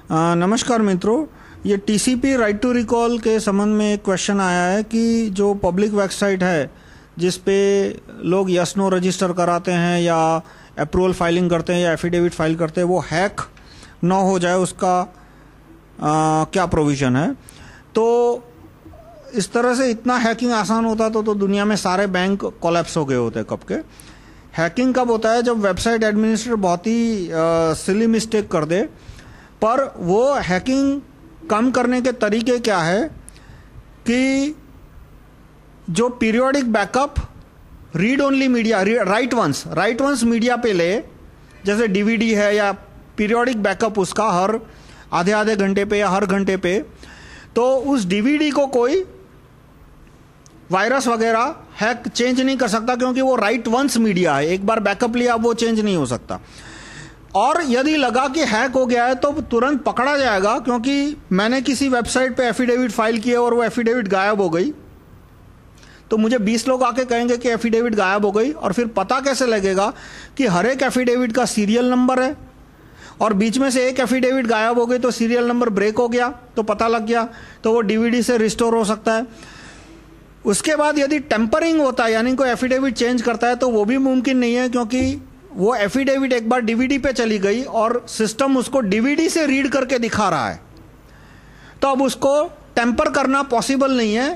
नमस्कार मित्रों, ये टीसीपी राइट टू रिकॉल के संबंध में एक क्वेश्चन आया है कि जो पब्लिक वेबसाइट है जिस पे लोग यस नो रजिस्टर कराते हैं या अप्रूवल फाइलिंग करते हैं या एफिडेविट फाइल करते हैं, वो हैक ना हो जाए उसका क्या प्रोविज़न है। तो इस तरह से इतना हैकिंग आसान होता तो दुनिया में सारे बैंक कोलैप्स हो गए होते कब के। हैकिंग कब होता है? जब वेबसाइट एडमिनिस्ट्रेटर बहुत ही सिली मिस्टेक कर दे। पर वो हैकिंग कम करने के तरीके क्या है कि जो periodic backup read only media, write once media पे ले, जैसे डीवीडी है या पीरियोडिक बैकअप उसका हर आधे घंटे पे या हर घंटे पे, तो उस डीवीडी को कोई वायरस वगैरह हैक चेंज नहीं कर सकता क्योंकि वो राइट वंस मीडिया है। एक बार बैकअप लिया वो चेंज नहीं हो सकता। और यदि लगा कि हैक हो गया है तो तुरंत पकड़ा जाएगा, क्योंकि मैंने किसी वेबसाइट पे एफिडेविट फाइल किया और वो एफिडेविट गायब हो गई तो मुझे 20 लोग आके कहेंगे कि एफिडेविट गायब हो गई। और फिर पता कैसे लगेगा कि हर एक एफिडेविट का सीरियल नंबर है और बीच में से एक एफिडेविट गायब हो गई तो सीरियल नंबर ब्रेक हो गया तो पता लग गया, तो वो डीवीडी से रिस्टोर हो सकता है। उसके बाद यदि टेम्परिंग होता है यानी कोई एफिडेविट चेंज करता है तो वो भी मुमकिन नहीं है, क्योंकि वो एफिडेविट एक बार डीवीडी पे चली गई और सिस्टम उसको डीवीडी से रीड करके दिखा रहा है, तो अब उसको टेम्पर करना पॉसिबल नहीं है,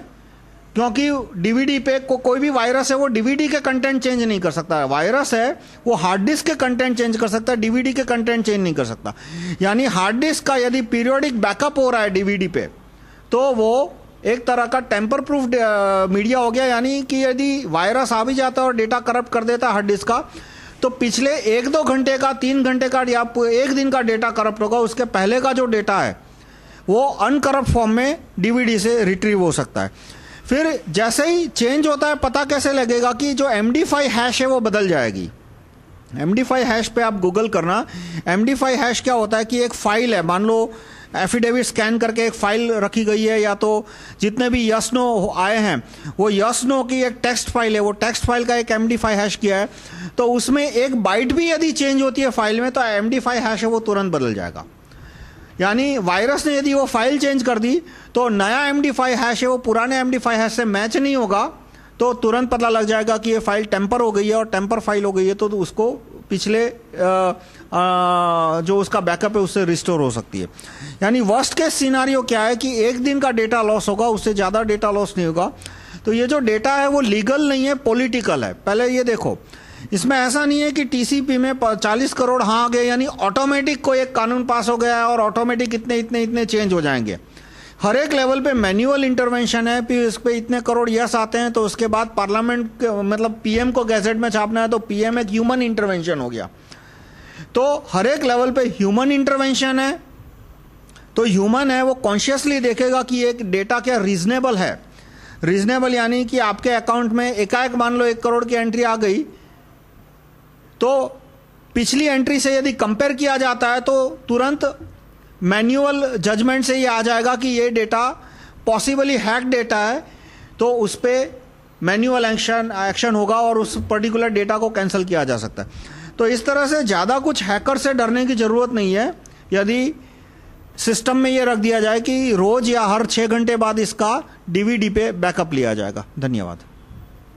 क्योंकि डीवीडी पे कोई भी वायरस है वो डीवीडी के कंटेंट चेंज नहीं कर सकता। वायरस है वो हार्ड डिस्क के कंटेंट चेंज कर सकता है, डीवीडी के कंटेंट चेंज नहीं कर सकता। यानी हार्ड डिस्क का यदि पीरियोडिक बैकअप हो रहा है डीवीडी पे तो वो एक तरह का टेम्पर प्रूफ मीडिया हो गया। यानी कि यदि वायरस आ भी जाता है और डेटा करप्ट कर देता है हार्ड डिस्क का, तो पिछले 1-2 घंटे का, 3 घंटे का या 1 दिन का डेटा करप्ट होगा, उसके पहले का जो डेटा है वो अनकरप्ट फॉर्म में डीवीडी से रिट्रीव हो सकता है। फिर जैसे ही चेंज होता है पता कैसे लगेगा कि जो MD5 हैश है वो बदल जाएगी। MD5 हैश पे आप गूगल करना। MD5 हैश क्या होता है कि एक फाइल है, मान लो एफिडेविट स्कैन करके एक फाइल रखी गई है, या तो जितने भी यस नो आए हैं वो यस नो की एक टेक्स्ट फाइल है, वो टेक्स्ट फाइल का एक MD5 हैश किया है, तो उसमें एक बाइट भी यदि चेंज होती है फाइल में तो MD5 हैश है वो तुरंत बदल जाएगा। यानी वायरस ने यदि वो फाइल चेंज कर दी तो नया MD5 हैश है वो पुराने MD5 हैश से मैच नहीं होगा, तो तुरंत पता लग जाएगा कि ये फाइल टेम्पर हो गई है और टेम्पर फाइल हो गई है, तो उसको पिछले जो उसका बैकअप है उससे रिस्टोर हो सकती है। यानी वर्स्ट केस सिनारियो क्या है कि 1 दिन का डेटा लॉस होगा, उससे ज़्यादा डेटा लॉस नहीं होगा। तो ये जो डेटा है वो लीगल नहीं है, पॉलिटिकल है। पहले ये देखो, इसमें ऐसा नहीं है कि टीसीपी में 40 करोड़ हाँ आ गए यानी ऑटोमेटिक कोई एक कानून पास हो गया है और ऑटोमेटिक इतने चेंज हो जाएंगे। हर एक लेवल पे मैन्युअल इंटरवेंशन है, फिर इस पे इतने करोड़ यस आते हैं तो उसके बाद पार्लियामेंट मतलब पीएम को गैजेट में छापना है तो पीएम एक ह्यूमन इंटरवेंशन हो गया। तो हर एक लेवल पे ह्यूमन इंटरवेंशन है, तो ह्यूमन है वो कॉन्शियसली देखेगा कि एक डेटा क्या रीजनेबल है। रीजनेबल यानी कि आपके अकाउंट में एकाएक मान लो 1 करोड़ की एंट्री आ गई, तो पिछली एंट्री से यदि कंपेयर किया जाता है तो तुरंत मैन्युअल जजमेंट से ये आ जाएगा कि ये डेटा पॉसिबली हैक डेटा है, तो उस पर मैन्युअल एक्शन होगा और उस पर्टिकुलर डेटा को कैंसिल किया जा सकता है। तो इस तरह से ज़्यादा कुछ हैकर से डरने की ज़रूरत नहीं है यदि सिस्टम में ये रख दिया जाए कि रोज़ या हर 6 घंटे बाद इसका डीवीडी पे बैकअप लिया जाएगा। धन्यवाद।